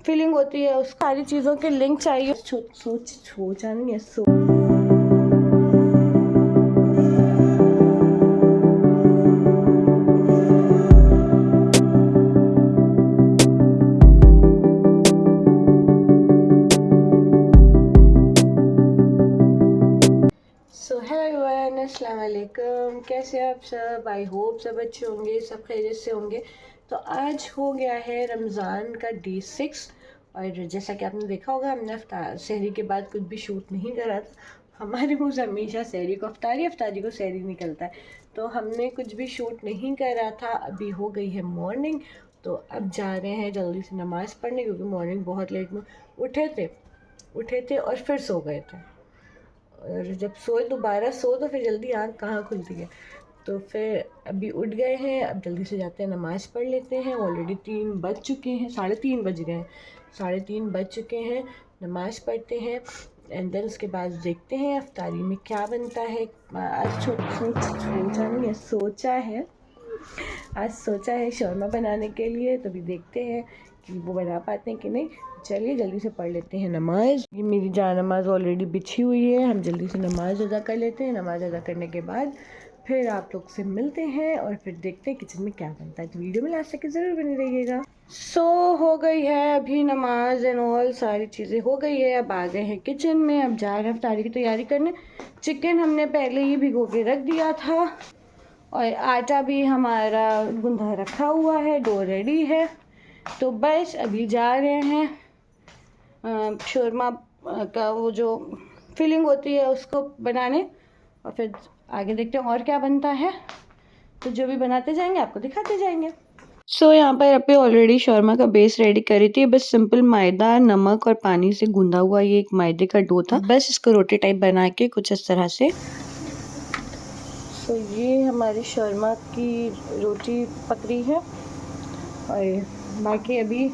Feeling होती है, उस सारी चीज़ों के लिंक चाहिए। सोचा नहीं है अस्सलाम वालेकुम, कैसे आप सब? आई होप सब अच्छे होंगे, सब खैरियत से होंगे। तो आज हो गया है रमज़ान का डे 6 और जैसा कि आपने देखा होगा हमने सहरी के बाद कुछ भी शूट नहीं करा था। हमारे मुँह से हमेशा सहरी को अफ्तारी को सहरी निकलता है, तो हमने कुछ भी शूट नहीं करा था। अभी हो गई है मॉर्निंग, तो अब जा रहे हैं जल्दी से नमाज़ पढ़ने, क्योंकि मॉर्निंग बहुत लेट में उठे थे और फिर सो गए थे। और जब सोए दोबारा तो फिर जल्दी आँख कहाँ खुलती है। तो फिर अभी उठ गए हैं, अब जल्दी से जाते हैं नमाज़ पढ़ लेते हैं। ऑलरेडी 3 बज चुके हैं, 3:30 बज गए हैं, 3:30 बज चुके हैं। नमाज़ पढ़ते हैं एंड देन उसके बाद देखते हैं अफ्तारी में क्या बनता है। आज सोचा है शौरमा बनाने के लिए, तो अभी देखते हैं कि वो बना पाते हैं कि नहीं। चलिए जल्दी से पढ़ लेते हैं नमाज। ये मेरी जान नमाज ऑलरेडी बिछी हुई है, हम जल्दी से नमाज अदा कर लेते हैं। नमाज अदा करने के बाद फिर आप लोग से मिलते हैं और फिर देखते हैं किचन में क्या बनता है। तो वीडियो में लास्ट तक ज़रूर बनी रहिएगा। हो गई है अभी नमाज एंड ऑल सारी चीज़ें हो गई है। अब आ गए हैं किचन में, अब जा रहे हैं अफ्तारी की तैयारी करने। चिकन हमने पहले ही भिगो के रख दिया था और आटा भी हमारा गूंधा रखा हुआ है, डो रेडी है। तो बस अभी जा रहे हैं शौरमा का वो जो फिलिंग होती है उसको बनाने, और फिर आगे देखते हैं और क्या बनता है। तो जो भी बनाते जाएंगे आपको दिखाते जाएंगे। यहाँ पर अभी ऑलरेडी शौरमा का बेस रेडी करी थी। बस सिंपल मैदा, नमक और पानी से गूंदा हुआ ये एक मैदे का डो था। बस इसको रोटी टाइप बना के कुछ इस तरह से। तो ये हमारी शौरमा की रोटी पक रही है और बाकी अभी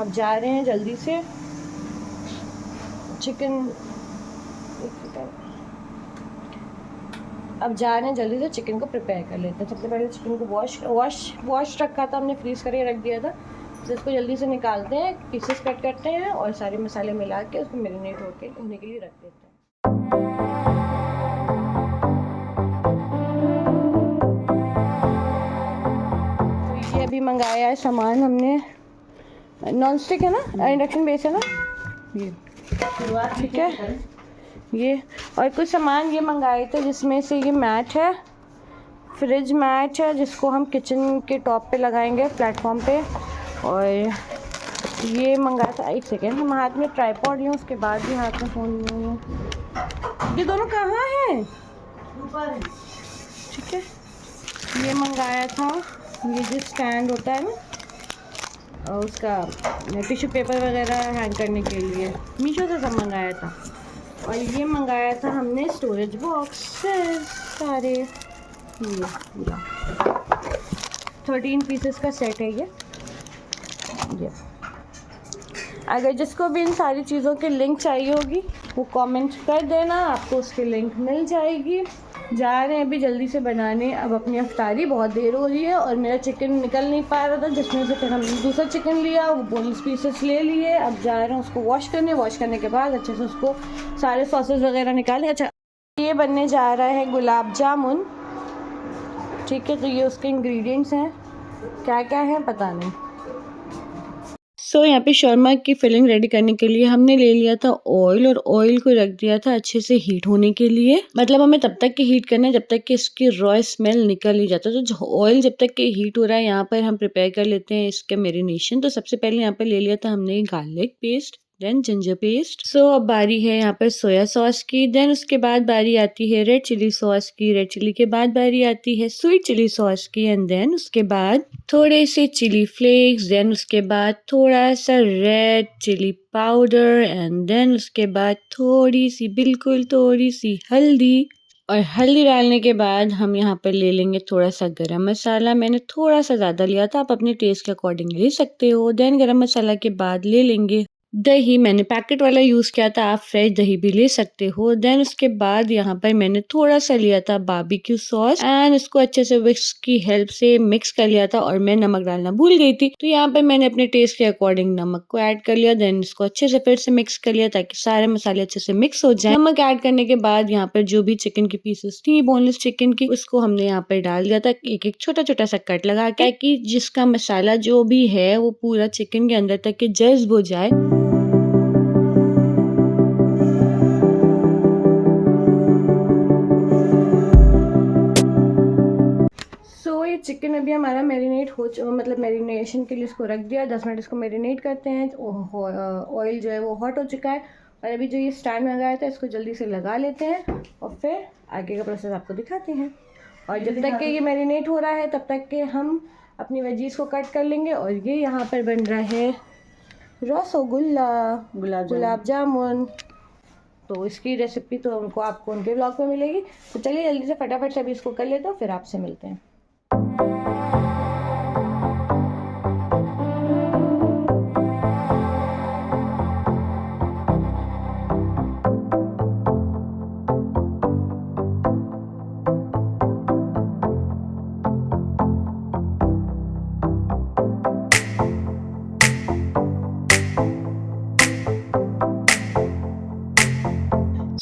अब जा रहे हैं जल्दी से चिकन को प्रिपेयर कर लेते हैं। सबसे पहले चिकन को वॉश रखा था हमने, फ्रीज़ करके रख दिया था। तो इसको जल्दी से निकालते हैं, पीसेस कट करते हैं और सारे मसाले मिला के उसको मैरिनेट होने के लिए रख देते हैं। तो ये अभी मंगाया है सामान हमने, नॉन स्टिक है ना, इंडक्शन बेस है ना, ये ठीक है। ये और कुछ सामान ये मंगाए थे, जिसमें से ये मैट है, फ्रिज मैट है, जिसको हम किचन के टॉप पे लगाएंगे प्लेटफॉर्म पे। और ये मंगाया था, एक सेकेंड, हम हाथ में ट्राइपॉड लिए उसके बाद भी हाथ में फ़ोन लिए हैं। ये दोनों कहाँ हैं? ऊपर, ठीक है। ये मंगाया था, ये जो स्टैंड होता है ना, और उसका टिश्यू पेपर वगैरह हैंग करने के लिए मीशो से सब मंगाया था। और ये मंगाया था हमने स्टोरेज बॉक्स सारे, ये पूरा 13 पीसेस का सेट है ये। अगर जिसको भी इन सारी चीज़ों की लिंक चाहिए होगी वो कमेंट कर देना, आपको उसकी लिंक मिल जाएगी। जा रहे हैं अभी जल्दी से बनाने अब अपनी अफ्तारी, बहुत देर हो रही है और मेरा चिकन निकल नहीं पा रहा था, जिसमें से फिर हमने दूसरा चिकन लिया, वो बोनलेस पीसेस ले लिए। अब जा रहे हैं उसको वॉश करने के बाद अच्छे से उसको सारे सॉसेस वगैरह निकाले। अच्छा, ये बनने जा रहा है गुलाब जामुन, ठीक है। तो ये उसके इंग्रेडिएंट्स हैं, क्या क्या है पता नहीं। यहाँ पे शौरमा की फिलिंग रेडी करने के लिए हमने ले लिया था ऑयल, और ऑयल को रख दिया था अच्छे से हीट होने के लिए। मतलब हमें तब तक के हीट करना है जब तक कि इसकी रॉ स्मेल निकल ही जाता है। तो ऑयल जब तक के हीट हो रहा है, यहाँ पर हम प्रिपेयर कर लेते हैं इसका मैरिनेशन। तो सबसे पहले यहाँ पे ले लिया था हमने garlic paste, then ginger paste. अब बारी है यहाँ पर सोया सॉस की, देन उसके बाद बारी आती है रेड चिली सॉस की, रेड चिली के बाद बारी आती है स्वीट चिली सॉस की, एंड देन उसके बाद थोड़े से चिली फ्लेक्स, देन उसके बाद थोड़ा सा red chilli powder, and then उसके बाद बिल्कुल थोड़ी सी हल्दी। और हल्दी डालने के बाद हम यहाँ पर ले लेंगे थोड़ा सा गरम मसाला। मैंने थोड़ा सा ज़्यादा लिया था, आप अपने टेस्ट के अकॉर्डिंग ले सकते हो। देन गरम मसाला के बाद ले लेंगे दही मैंने पैकेट वाला यूज़ किया था, आप फ्रेश दही भी ले सकते हो। देन उसके बाद यहाँ पर मैंने थोड़ा-सा लिया था बारबेक्यू सॉस एंड इसको अच्छे से विस्क की हेल्प से मिक्स कर लिया था और मैं नमक डालना भूल गई थी। तो यहाँ पर मैंने अपने टेस्ट के अकॉर्डिंग नमक को ऐड कर लिया, देन इसको अच्छे से फिर से मिक्स कर लिया ताकि सारे मसाले अच्छे से मिक्स हो जाएँ। नमक ऐड करने के बाद यहाँ पर जो भी चिकन की पीसेस थी बोनलेस चिकन की, उसको हमने यहाँ पर डाल दिया था एक-एक छोटा-छोटा सा कट लगा के, ताकि जिसका मसाला जो भी है वो पूरा चिकन के अंदर तक के जज़्ब हो जाए। ये चिकन अभी हमारा मैरिनेट हो मतलब मैरिनेशन के लिए इसको रख दिया, 10 मिनट इसको मैरिनेट करते हैं। ऑयल जो है वो हॉट हो चुका है और अभी जो ये स्टैंड लगाया था इसको जल्दी से लगा लेते हैं और फिर आगे का प्रोसेस आपको दिखाते हैं। और जब तक कि ये मैरिनेट हो रहा है तब तक के हम अपनी वेजीज को कट कर लेंगे। और ये यहाँ पर बन रहा है रसगुल्ला, गुलाब जामुन। तो इसकी रेसिपी तो आपको उनके ब्लॉग में मिलेगी। तो चलिए जल्दी से फटाफट से अभी इसको कर लेते हो, फिर आपसे मिलते हैं।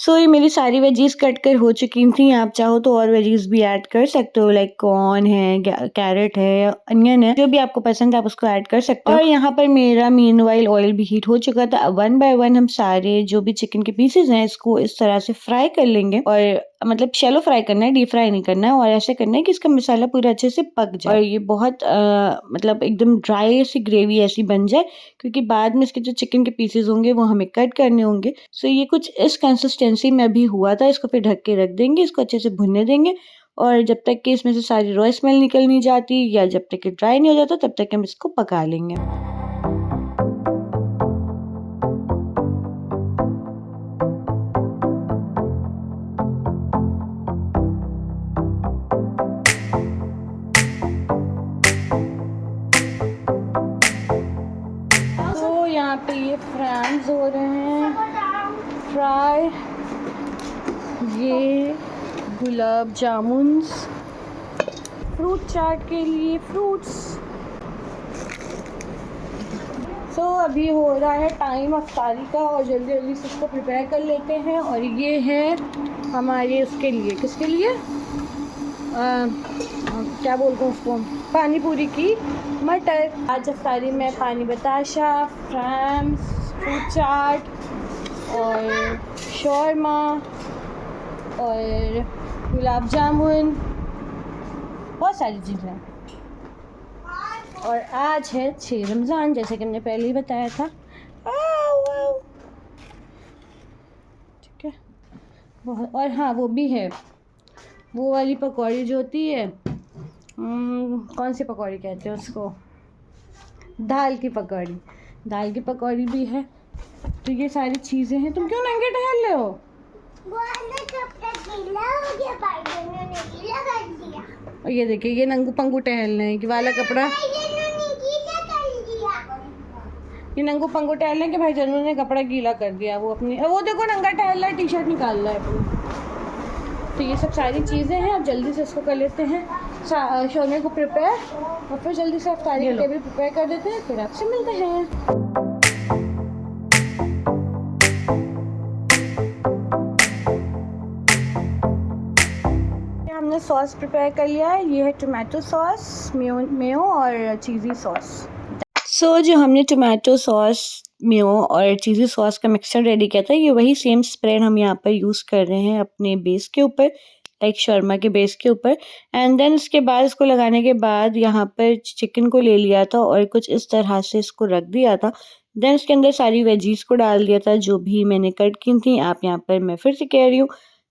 ये मेरी सारी वेजीज कट कर हो चुकी थी। आप चाहो तो और वेजीज भी ऐड कर सकते हो, लाइक कॉर्न है, कैरेट है, अनियन है, जो भी आपको पसंद है आप उसको ऐड कर सकते हो। और यहाँ पर मेरा मीनवाइल ऑयल भी हीट हो चुका था। अब 1 बाय 1 हम सारे जो भी चिकन के पीसेज हैं इसको इस तरह से फ्राई कर लेंगे। और मतलब शैलो फ्राई करना है, डीप फ्राई नहीं करना है। और ऐसे करना है कि इसका मसाला पूरा अच्छे से पक जाए और ये बहुत मतलब एकदम ड्राई सी ग्रेवी ऐसी बन जाए, क्योंकि बाद में इसके जो चिकन के पीसेज होंगे वो हमें कट करने होंगे। ये कुछ इस कंसिस्टेंसी में अभी हुआ था। इसको फिर ढक के रख देंगे, इसको अच्छे से भुनने देंगे और जब तक कि इसमें से सारी रॉ स्मेल निकल नहीं जाती या जब तक कि ड्राई नहीं हो जाता तब तक हम इसको पका लेंगे। यहाँ पे ये फ्राइज हो रहे हैं, फ्राई। ये गुलाब जामुन्स, फ्रूट चाट के लिए फ्रूट्स। अभी हो रहा है टाइम अफ्तारी का और जल्दी जल्दी से इसको प्रिपेयर कर लेते हैं। और ये है हमारे उसके लिए, किसके लिए क्या बोलते हैं उसको, पानी पूरी की मटर। आज अफ्तारी में पानी बताशा, फ्राम्स, फ्रूट चाट और शौरमा और गुलाब जामुन, बहुत सारी चीज़ें। और आज है 6 रमज़ान, जैसे कि हमने पहले ही बताया था। ठीक है, बहुत। और हाँ, वो भी है, वो वाली पकौड़ी जो होती है, कौन सी पकौड़ी कहते हैं उसको, दाल की पकौड़ी। दाल की पकौड़ी भी है। तो ये सारी चीज़ें हैं। तुम क्यों नंगे टहल रहे हो? और ये देखिए, ये नंगू पंगू टहल रहे हैं कि वाला कपड़ा, ये नंगू पंगू टहल रहे हैं कि भाई जनू ने कपड़ा गीला कर दिया। वो अपनी, वो देखो नंगा टहल रहा है, टी शर्ट निकाल रहा है अपनी। तो ये सब सारी चीज़ें हैं। अब जल्दी से इसको कर लेते हैं शौर्मे को प्रिपेयर और फिर जल्दी से अफ्तारी के टेबल प्रिपेयर कर देते हैं, फिर आपसे मिलते हैं। हमने सॉस प्रिपेयर कर लिया है। ये है टोमेटो सॉस, मेयो और चीज़ी सॉस। जो हमने टोमेटो सॉस, मेयो और चीज़ी सॉस का मिक्सचर रेडी किया था, ये वही सेम स्प्रेड हम यहाँ पर यूज़ कर रहे हैं अपने बेस के ऊपर, लाइक शौरमा के बेस के ऊपर। एंड देन उसके बाद इसको लगाने के बाद यहाँ पर चिकन को ले लिया था और कुछ इस तरह से इसको रख दिया था। देन उसके अंदर सारी वेजीज को डाल दिया था जो भी मैंने कट की थी। आप यहाँ पर, मैं फिर से कह रही हूँ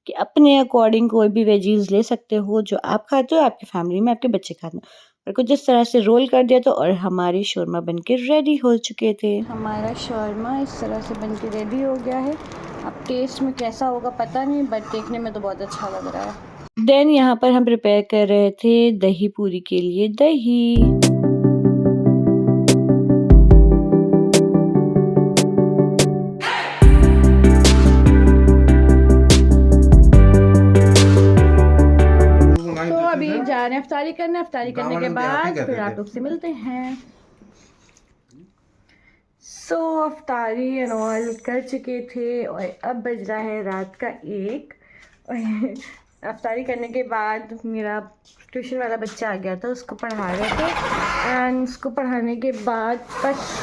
कि अपने अकॉर्डिंग कोई भी वेजीज ले सकते हो जो आप खाते हो, आपकी फैमिली में आपके बच्चे खाते हैं। और कुछ इस तरह से रोल कर दिया था और हमारे शौरमा बनके रेडी हो चुके थे। हमारा शौरमा इस तरह से बनके रेडी हो गया है। अब टेस्ट में कैसा होगा पता नहीं, बट देखने में तो बहुत अच्छा लग रहा है। देन यहाँ पर हम प्रिपेयर कर रहे थे दही पूरी के लिए दही। करना है। अफ्तारी करने के बाद फिर आप लोग से मिलते हैं। सो अफ्तारी एंड ऑल कर चुके थे और अब बज रहा है रात का 1। अफ्तारी करने के बाद मेरा ट्यूशन वाला बच्चा आ गया था, उसको पढ़ा रहे थे एंड उसको पढ़ाने के बाद बस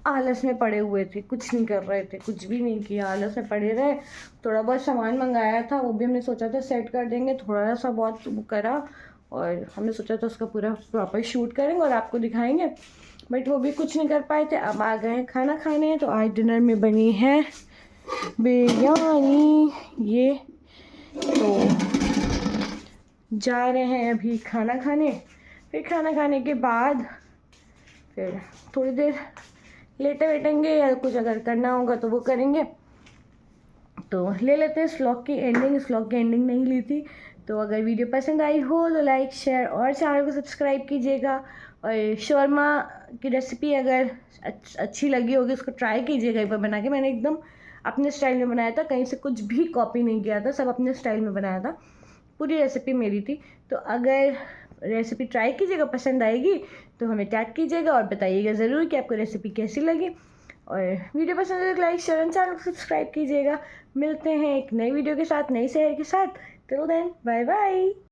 आलस में पड़े हुए थे, कुछ नहीं कर रहे थे, कुछ भी नहीं किया, आलस में पड़े रहे। थोड़ा बहुत सामान मंगाया था, वो भी हमने सोचा था सेट कर देंगे, थोड़ा सा बहुत वो करा और हमने सोचा था उसका पूरा प्रॉपर शूट करेंगे और आपको दिखाएंगे, बट वो भी कुछ नहीं कर पाए थे। अब आ गए हैं खाना खाने। तो आज डिनर में बनी है बिरयानी, ये तो जा रहे हैं अभी खाना खाने। फिर खाना खाने के बाद फिर थोड़ी देर लेटे बैठेंगे या कुछ अगर करना होगा तो वो करेंगे। तो ले लेते हैं इस व्लॉग की एंडिंग। इस व्लॉग की एंडिंग नहीं ली थी। तो अगर वीडियो पसंद आई हो तो लाइक शेयर और चैनल को सब्सक्राइब कीजिएगा। और शौरमा की रेसिपी अगर अच्छी लगी होगी उसको ट्राई कीजिएगा एक बार बना के। मैंने एकदम अपने स्टाइल में बनाया था, कहीं से कुछ भी कॉपी नहीं किया था, सब अपने स्टाइल में बनाया था, पूरी रेसिपी मेरी थी। तो अगर रेसिपी ट्राई कीजिएगा, पसंद आएगी तो हमें टैग कीजिएगा और बताइएगा ज़रूर कि आपको रेसिपी कैसी लगी। और वीडियो पसंद है तो लाइक शेयर और चैनल को सब्सक्राइब कीजिएगा। मिलते हैं एक नई वीडियो के साथ, नई शहर के साथ। Till then bye bye.